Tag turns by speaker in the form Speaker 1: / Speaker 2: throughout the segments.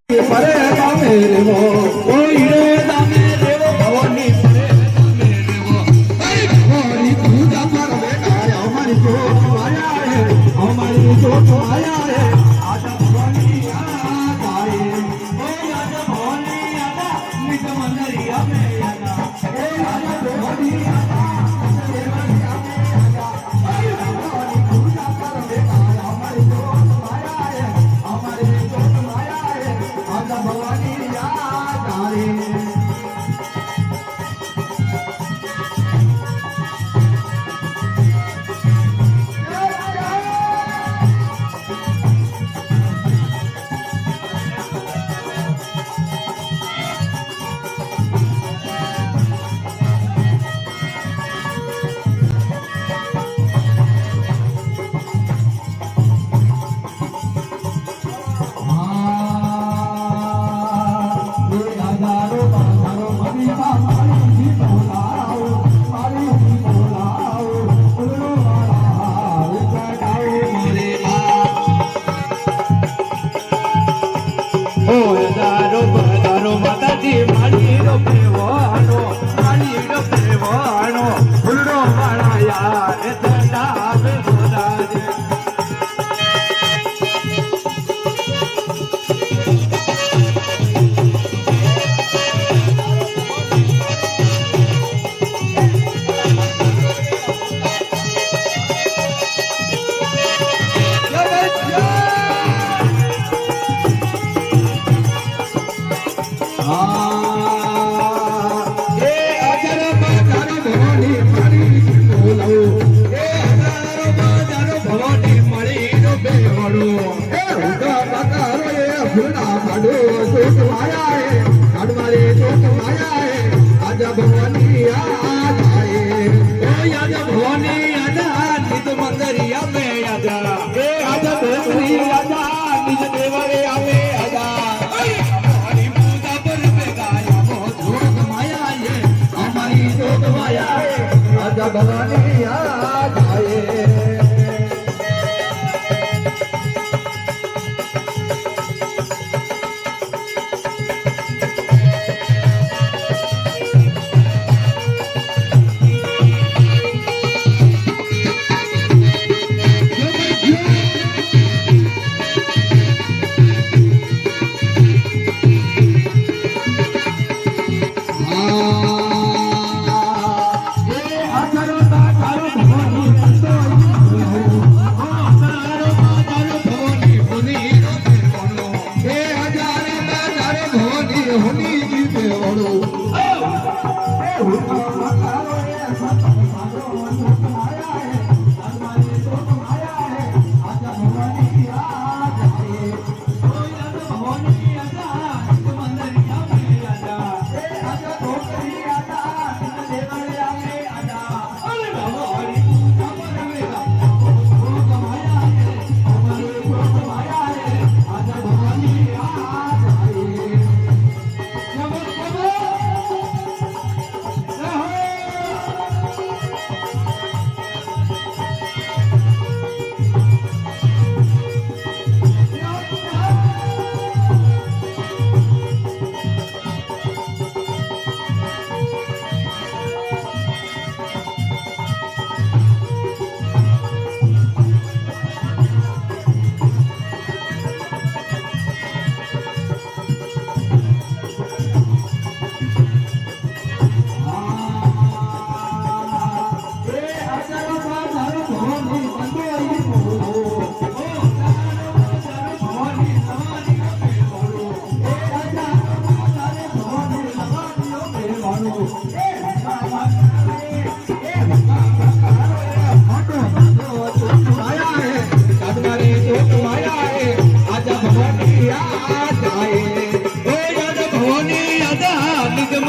Speaker 1: परे दामे रेवो कोई रे दामे रेवो भवानी परे दामे रेवो भवानी पूजा पर बेटा हमारी जोत आया है हमारी जोत आया है आजा भवानी आजा रे ओ आजा भवानी आजा निज मंदिरिया में आजा ए आजा भवानी आजा देवरिया में आजा भवानी पूजा पर बेटा हमारी जोत आया है हमारी जोत आया है आजा भवानी आजा रे आजा भवानी आजा निज मंदिरिया में आजा आजा भवानी आजा निज देवरिया में आजा हमारी पूजा पर बेगाया जोत माया है हमारी जोत माया है आजा भवानी आजा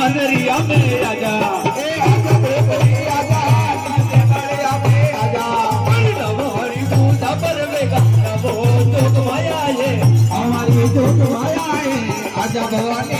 Speaker 1: मंदिरिया में आजा आजा भवानी आजा आजा हमारी पूजा पर बेगा वो तो माया है हमारी तो माया है आजा भवानी